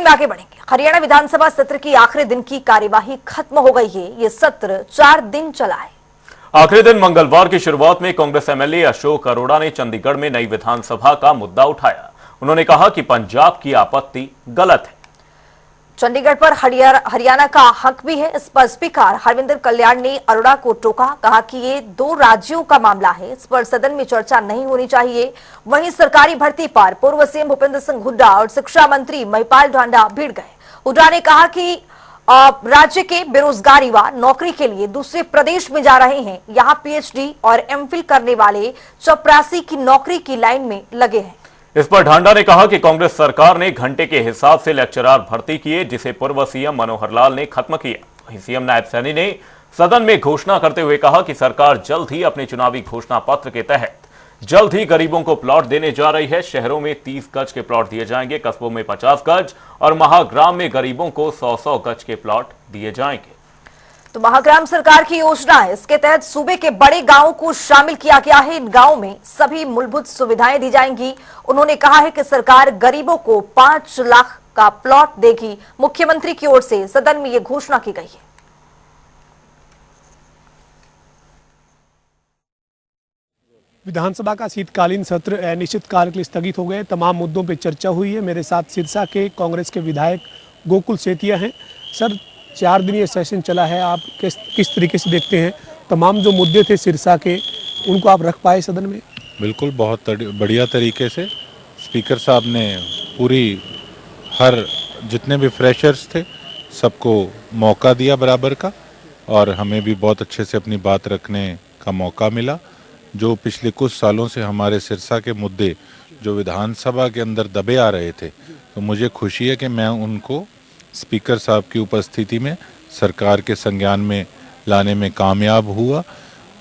में आगे बढ़ेंगे। हरियाणा विधानसभा सत्र की आखिरी दिन की कार्यवाही खत्म हो गई है। ये सत्र 4 दिन चला है। आखिरी दिन मंगलवार की शुरुआत में कांग्रेस एमएलए अशोक अरोड़ा ने चंडीगढ़ में नई विधानसभा का मुद्दा उठाया। उन्होंने कहा कि पंजाब की आपत्ति गलत है। चंडीगढ़ पर हरियाणा का हक भी है। इस पर स्पीकर हरविंदर कल्याण ने अरोड़ा को टोका। कहा कि ये 2 राज्यों का मामला है, इस पर सदन में चर्चा नहीं होनी चाहिए। वहीं सरकारी भर्ती पर पूर्व सीएम भूपेंद्र सिंह हुड्डा और शिक्षा मंत्री महिपाल ढांडा भिड़ गए। हुड्डा ने कहा कि राज्य के बेरोजगार युवा नौकरी के लिए दूसरे प्रदेश में जा रहे हैं। यहाँ पीएचडी और एमफिल करने वाले चपरासी की नौकरी की लाइन में लगे हैं। इस पर ढांडा ने कहा कि कांग्रेस सरकार ने घंटे के हिसाब से लेक्चरार भर्ती किए, जिसे पूर्व सीएम मनोहर लाल ने खत्म किया। वहीं सीएम नायब सैनी ने सदन में घोषणा करते हुए कहा कि सरकार जल्द ही अपने चुनावी घोषणा पत्र के तहत जल्द ही गरीबों को प्लॉट देने जा रही है। शहरों में 30 गज के प्लॉट दिए जाएंगे, कस्बों में 50 गज और महाग्राम में गरीबों को 100-100 गज के प्लॉट दिए जाएंगे। तो महाग्राम सरकार की योजना है। इसके तहत सूबे के बड़े गांवों को शामिल किया गया है। इन गांवों में सभी मूलभूत सुविधाएं दी जाएंगी। उन्होंने कहा है कि सरकार गरीबों को 5 लाख का प्लॉट देगी। मुख्यमंत्री की ओर से सदन में यह घोषणा की गई है। विधानसभा का शीतकालीन सत्र अनिश्चितकाल के लिए स्थगित हो गए। तमाम मुद्दों पर चर्चा हुई है। मेरे साथ सिरसा के कांग्रेस के विधायक गोकुल सेतिया हैं। सर, 4 दिन ये सेशन चला है, आप किस तरीके से देखते हैं? तमाम जो मुद्दे थे सिरसा के, उनको आप रख पाए सदन में? बिल्कुल, बहुत बढ़िया तरीके से स्पीकर साहब ने पूरी हर जितने भी फ्रेशर्स थे सबको मौका दिया बराबर का, और हमें भी बहुत अच्छे से अपनी बात रखने का मौका मिला। जो पिछले कुछ सालों से हमारे सिरसा के मुद्दे जो विधानसभा के अंदर दबे आ रहे थे, तो मुझे खुशी है कि मैं उनको स्पीकर साहब की उपस्थिति में सरकार के संज्ञान में लाने में कामयाब हुआ।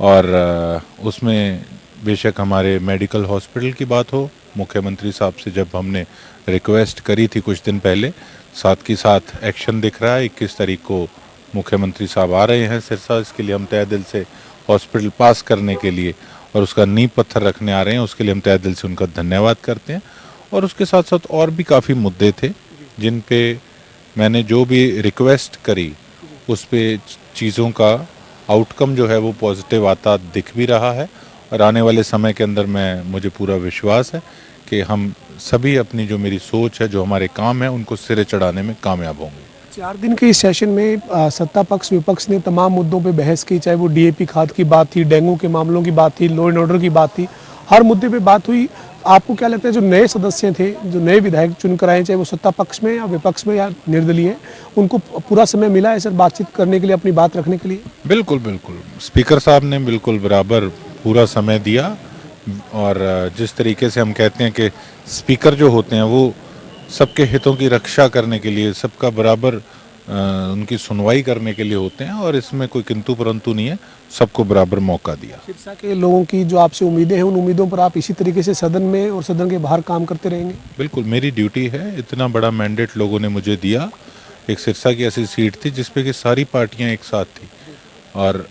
और उसमें बेशक हमारे मेडिकल हॉस्पिटल की बात हो, मुख्यमंत्री साहब से जब हमने रिक्वेस्ट करी थी कुछ दिन पहले, साथ ही साथ एक्शन दिख रहा है। 21 तारीख को मुख्यमंत्री साहब आ रहे हैं सिरसा, इसके लिए हम तहे दिल से हॉस्पिटल पास करने के लिए और उसका नींव पत्थर रखने आ रहे हैं, उसके लिए हम तहे दिल से उनका धन्यवाद करते हैं। और उसके साथ साथ और भी काफ़ी मुद्दे थे जिन पे मैंने जो भी रिक्वेस्ट करी, उस पे चीज़ों का आउटकम जो है वो पॉजिटिव आता दिख भी रहा है। और आने वाले समय के अंदर मुझे पूरा विश्वास है कि हम सभी अपनी जो मेरी सोच है, जो हमारे काम है, उनको सिरे चढ़ाने में कामयाब होंगे। 4 दिन के इस सेशन में सत्ता पक्ष विपक्ष ने तमाम मुद्दों पे बहस की, चाहे वो डीएपी खाद की बात थी, डेंगू के मामलों की बात थी, लॉ एंड ऑर्डर की बात थी, हर मुद्दे पे बात हुई। आपको क्या लगता है जो नए सदस्य थे, जो नए विधायक चुनकर आए, चाहे वो सत्ता पक्ष में या विपक्ष में या निर्दलीय, उनको पूरा समय मिला है सर बातचीत करने के लिए, अपनी बात रखने के लिए? बिल्कुल बिल्कुल, स्पीकर साहब ने बिल्कुल बराबर पूरा समय दिया। और जिस तरीके से हम कहते हैं कि स्पीकर जो होते हैं वो सबके हितों की रक्षा करने के लिए, सबका बराबर उनकी सुनवाई करने के लिए होते हैं, और इसमें कोई किंतु परंतु नहीं है, सबको बराबर मौका दिया। सिरसा के लोगों की जो आपसे उम्मीदें हैं, उन उम्मीदों पर आप इसी तरीके से सदन में और सदन के बाहर काम करते रहेंगे? बिल्कुल, मेरी ड्यूटी है। इतना बड़ा मैंडेट लोगों ने मुझे दिया। एक सिरसा की ऐसी सीट थी जिसपे कि सारी पार्टियां एक साथ थी, और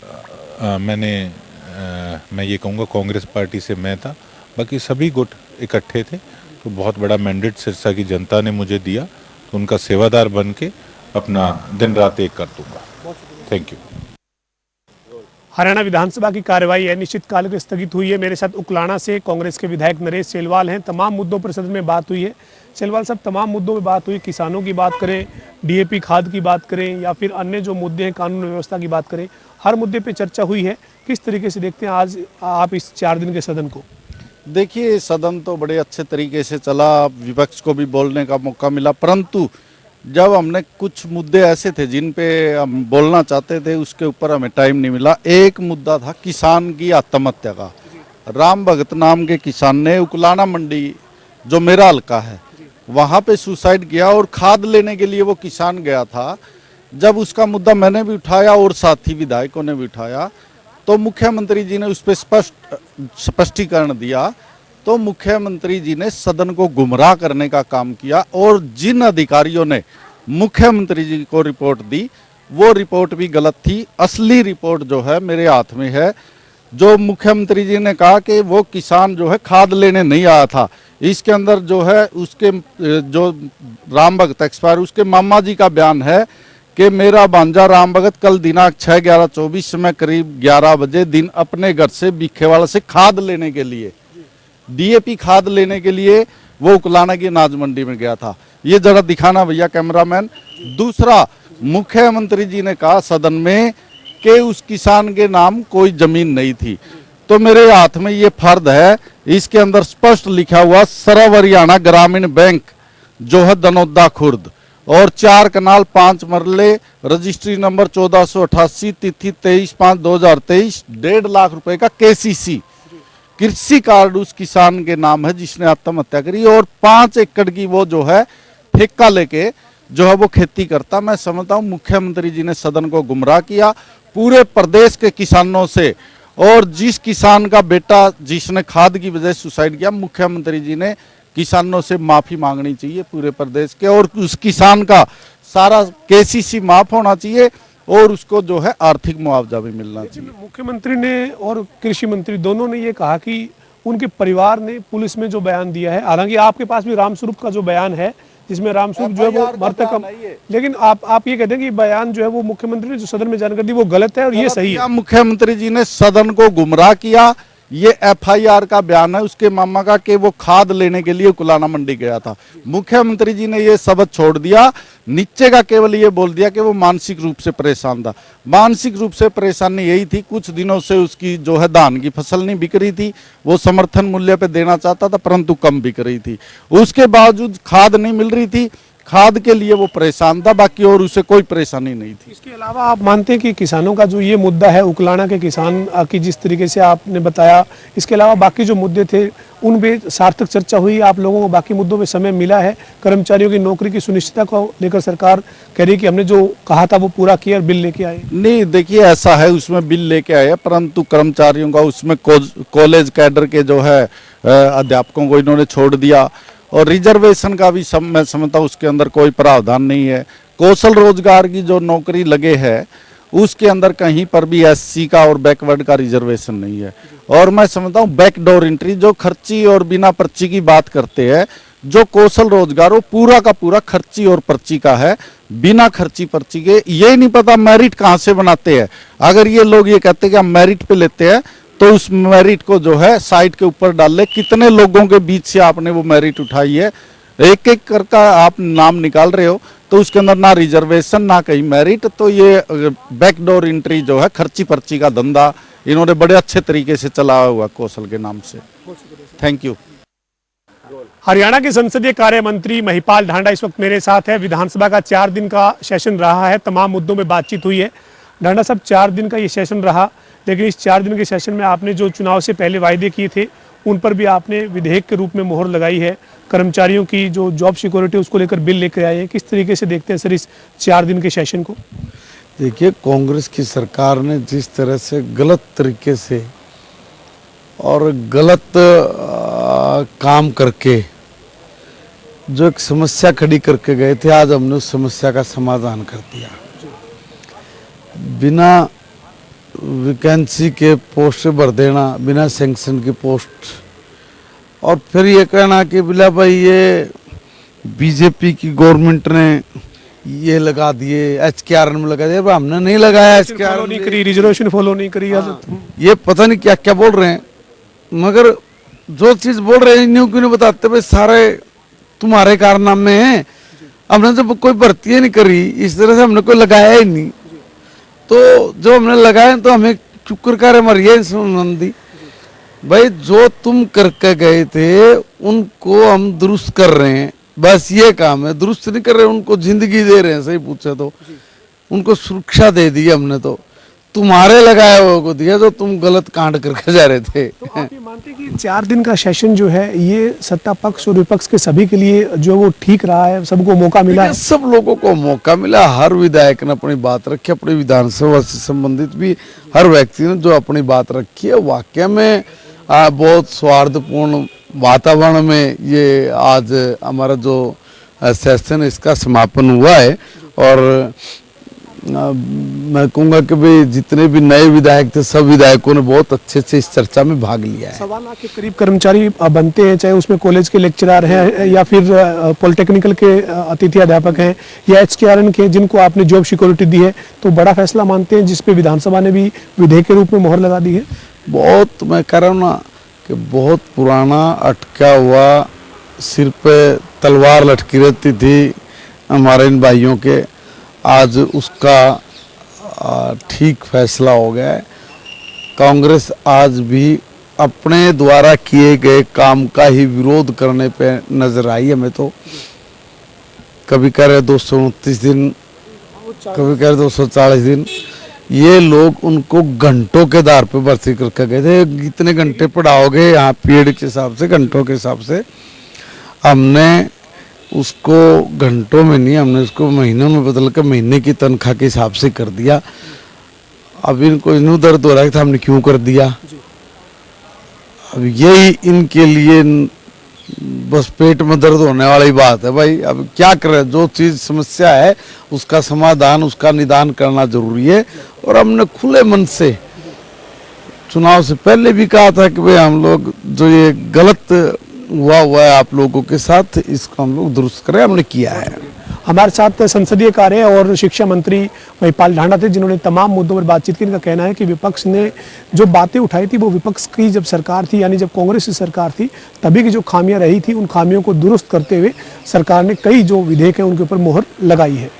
मैं ये कहूँगा कांग्रेस पार्टी से मैं था, बाकी सभी गुट इकट्ठे थे। तो बहुत बड़ा मैंडेट सिरसा की जनता ने मुझे दिया, तो उनका सेवादार बन के अपना दिन रात एक कर दूंगा। Thank you. हरियाणा विधानसभा की कार्यवाही अनिश्चितकाल के स्थगित हुई है। मेरे साथ उकलाना से कांग्रेस के विधायक नरेश सेलवाल हैं। तमाम मुद्दों पर सदन में बात हुई है। सेलवाल साहब, तमाम मुद्दों में बात हुई, किसानों की बात करें, डीएपी खाद की बात करें, या फिर अन्य जो मुद्दे हैं कानून व्यवस्था की बात करें, हर मुद्दे पर चर्चा हुई है। किस तरीके से देखते हैं आज आप इस 4 दिन के सदन को? देखिए, सदन तो बड़े अच्छे तरीके से चला, विपक्ष को भी बोलने का मौका मिला, परंतु जब हमने कुछ मुद्दे ऐसे थे जिन पे हम बोलना चाहते थे, उसके ऊपर हमें टाइम नहीं मिला। एक मुद्दा था किसान की आत्महत्या का। राम भगत नाम के किसान ने उकलाना मंडी, जो मेरा हल्का है, वहाँ पे सुसाइड किया, और खाद लेने के लिए वो किसान गया था। जब उसका मुद्दा मैंने भी उठाया और साथी विधायकों ने भी उठाया, तो मुख्यमंत्री जी ने उस पर स्पष्टीकरण दिया। तो मुख्यमंत्री जी ने सदन को गुमराह करने का काम किया, और जिन अधिकारियों ने मुख्यमंत्री जी को रिपोर्ट दी, वो रिपोर्ट भी गलत थी। असली रिपोर्ट जो है मेरे हाथ में है, जो मुख्यमंत्री जी ने कहा कि वो किसान जो है खाद लेने नहीं आया था, इसके अंदर जो है उसके जो राम भगत एक्सपायर उसके मामा जी का बयान है कि मेरा भांजा राम भगत कल दिनांक 6/11/24 में करीब 11 बजे दिन अपने घर से बीखेवाड़ा से खाद लेने के लिए, डीएपी खाद लेने के लिए वो उकलाना की अनाज मंडी में गया था। ये जरा दिखाना भैया कैमरामैन। दूसरा, मुख्यमंत्री जी ने कहा सदन में कि उस किसान के नाम कोई जमीन नहीं थी, तो मेरे हाथ में ये फर्द है, इसके अंदर स्पष्ट लिखा हुआ सरव हरियाणा ग्रामीण बैंक जो है दनौदा खुर्द, और 4 कनाल 5 मरले, रजिस्ट्री नंबर 1488, तिथि 23/5/2023, 1.5 लाख रुपए का केसीसी कृषि कार्ड उस किसान के नाम है जिसने आत्महत्या करी, और 5 एकड़ की वो जो है ठेका लेके जो है वो खेती करता। मैं समझता हूँ मुख्यमंत्री जी ने सदन को गुमराह किया पूरे प्रदेश के किसानों से, और जिस किसान का बेटा जिसने खाद की वजह से सुसाइड किया, मुख्यमंत्री जी ने किसानों से माफी मांगनी चाहिए पूरे प्रदेश के, और उस किसान का सारा केसीसी माफ होना चाहिए और उसको जो है आर्थिक मुआवजा भी मिलना चाहिए। मुख्यमंत्री ने और कृषि मंत्री दोनों ने ये कहा कि उनके परिवार ने पुलिस में जो बयान दिया है, हालांकि आपके पास भी रामस्वरूप का जो बयान है जिसमें रामस्वरूप जो है वो मरतकब, लेकिन आप ये कहते हैं कि बयान जो है वो मुख्यमंत्री ने जो सदन में जानकारी दी वो गलत है और ये सही है। मुख्यमंत्री जी ने सदन को गुमराह किया। ये एफआईआर का बयान है उसके मामा का कि वो खाद लेने के लिए कुलाना मंडी गया था। मुख्यमंत्री जी ने ये शब्द छोड़ दिया, नीचे का केवल ये बोल दिया कि वो मानसिक रूप से परेशान था। मानसिक रूप से परेशानी यही थी, कुछ दिनों से उसकी जो है धान की फसल नहीं बिक रही थी, वो समर्थन मूल्य पे देना चाहता था परंतु कम बिक रही थी, उसके बावजूद खाद नहीं मिल रही थी, खाद के लिए वो परेशान था, बाकी और उसे कोई परेशानी नहीं थी। इसके अलावा आप मानते हैं कि किसानों का जो ये मुद्दा है, उकलाना के किसान की जिस तरीके से आपने बताया, इसके अलावा बाकी जो मुद्दे थे उन पे सार्थक चर्चा हुई, आप लोगों को बाकी मुद्दों पे समय मिला है? कर्मचारियों की नौकरी की सुनिश्चितता को लेकर सरकार कह रही कि हमने जो कहा था वो पूरा किया और बिल लेके आए? नहीं, देखिए ऐसा है, उसमें बिल लेके आए परंतु कर्मचारियों का उसमें कॉलेज कैडर के जो है अध्यापकों को इन्होंने छोड़ दिया, और रिजर्वेशन का भी मैं समझता हूँ उसके अंदर कोई प्रावधान नहीं है। कौशल रोजगार की जो नौकरी लगे है उसके अंदर कहीं पर भी एससी का और बैकवर्ड का रिजर्वेशन नहीं है। और मैं समझता हूँ बैकडोर एंट्री, जो खर्ची और बिना पर्ची की बात करते हैं, जो कौशल रोजगार वो पूरा का पूरा खर्ची और पर्ची का है, बिना खर्ची पर्ची के। ये नहीं पता मेरिट कहाँ से बनाते हैं। अगर ये लोग ये कहते हैं कि हम मेरिट पे लेते हैं तो उस मेरिट को जो है साइट के ऊपर डाल ले। कितने लोगों के बीच से आपने वो मेरिट उठाई है, एक एक करके आप नाम निकाल रहे हो, तो उसके अंदर ना रिजर्वेशन ना कहीं मेरिट। तो ये बैकडोर एंट्री जो है खर्ची पर्ची का धंधा इन्होंने बड़े अच्छे तरीके से चलाया हुआ कौशल के नाम से। Thank you. हरियाणा के संसदीय कार्य मंत्री महिपाल ढांडा इस वक्त मेरे साथ है। विधानसभा का 4 दिन का सेशन रहा है, तमाम मुद्दों में बातचीत हुई है। ढांडा साहब, 4 दिन का ये सेशन रहा, लेकिन इस 4 दिन के सेशन में आपने जो चुनाव से पहले वायदे किए थे उन पर भी आपने विधेयक के रूप में मोहर लगाई है। कर्मचारियों की जो जॉब सिक्योरिटी उसको लेकर बिल लेकर आए हैं। किस तरीके से देखते हैं सर इस 4 दिन के सेशन को? देखिए, कांग्रेस की सरकार ने जिस तरह से गलत तरीके से और गलत काम करके जो एक समस्या खड़ी करके गए थे, आज हमने उस समस्या का समाधान कर दिया। बिना वैकेंसी के पोस्ट भर देना, बिना सैंक्शन की पोस्ट, और फिर ये कहना कि बिला भाई ये बीजेपी की गवर्नमेंट ने ये लगा दिए, HKR में लगा दिया। हमने नहीं लगाया, HKR नहीं करी, रिजर्वेशन फॉलो नहीं करी। ये पता नहीं क्या क्या बोल रहे हैं, मगर जो चीज बोल रहे हैं न्यू क्यों नहीं बताते? भाई सारे तुम्हारे कारनामे हैं, हमने तो कोई भर्ती नहीं करी, इस तरह से हमने कोई लगाया ही नहीं। तो जो हमने लगाया तो हमें चुक्कर कर मरिए संबंधी। भाई जो तुम करके गए थे उनको हम दुरुस्त कर रहे हैं, बस ये काम है। दुरुस्त नहीं कर रहे, उनको जिंदगी दे रहे हैं। सही पूछे तो उनको सुरक्षा दे दी हमने, तो तुम्हारे लगाए हुए को दिया जो तुम गलत कांड करके जा रहे थे। तो आप ये मानते हैं कि 4 दिन का सेशन जो है ये सत्ता पक्ष और विपक्ष के सभी के लिए जो वो ठीक रहा है, सबको मौका मिला है? सब लोगों को मौका मिला। हर विधायक ने अपनी बात रखी, अपनी विधानसभा से संबंधित भी हर व्यक्ति ने जो अपनी बात रखी है। वाकई में बहुत सौहार्दपूर्ण वातावरण में ये आज हमारा जो सेशन इसका समापन हुआ है। और मैं कहूँगा कि भाई जितने भी नए विधायक थे सब विधायकों ने बहुत अच्छे से इस चर्चा में भाग लिया है। 1.25 लाख के करीब कर्मचारी बनते हैं, चाहे उसमें कॉलेज के लेक्चरर हैं या फिर पॉलिटेक्निकल के अतिथि अध्यापक हैं या HKRN के, जिनको आपने जॉब सिक्योरिटी दी है, तो बड़ा फैसला मानते हैं जिसपे विधानसभा ने भी विधेयक के रूप में मोहर लगा दी है। बहुत, मैं कह रहा हूँ ना कि बहुत पुराना अटका हुआ सिर पे तलवार लटकी रहती थी हमारे इन भाइयों के, आज उसका ठीक फैसला हो गया है। कांग्रेस आज भी अपने द्वारा किए गए काम का ही विरोध करने पे नजर आई हमें। तो कभी कह रहे 229 दिन, कभी कह रहे 240 दिन। ये लोग उनको घंटों के आधार पे भर्ती करके गए थे। इतने घंटे पढ़ाओगे यहाँ पीरियड के हिसाब से, घंटों के हिसाब से। हमने उसको घंटों में नहीं, हमने उसको महीनों में बदल कर महीने की तनख्वाह के हिसाब से कर दिया। अब इनको इन्हों दर्द हो रहा है था हमने क्यों कर दिया। अब यही इनके लिए बस पेट में दर्द होने वाली बात है भाई। अब क्या करें, जो चीज़ समस्या है उसका समाधान, उसका निदान करना जरूरी है। और हमने खुले मन से चुनाव से पहले भी कहा था कि भाई हम लोग जो ये गलत हुआ है आप लोगों के साथ, इसको हम लोग दुरुस्त करें, हमने किया है। हमारे साथ संसदीय कार्य और शिक्षा मंत्री महिपाल ढांडा थे, जिन्होंने तमाम मुद्दों पर बातचीत की। इनका कहना है कि विपक्ष ने जो बातें उठाई थी वो विपक्ष की जब सरकार थी, यानी जब कांग्रेस की सरकार थी, तभी की जो खामियां रही थी उन खामियों को दुरुस्त करते हुए सरकार ने कई जो विधेयक है उनके ऊपर मोहर लगाई है।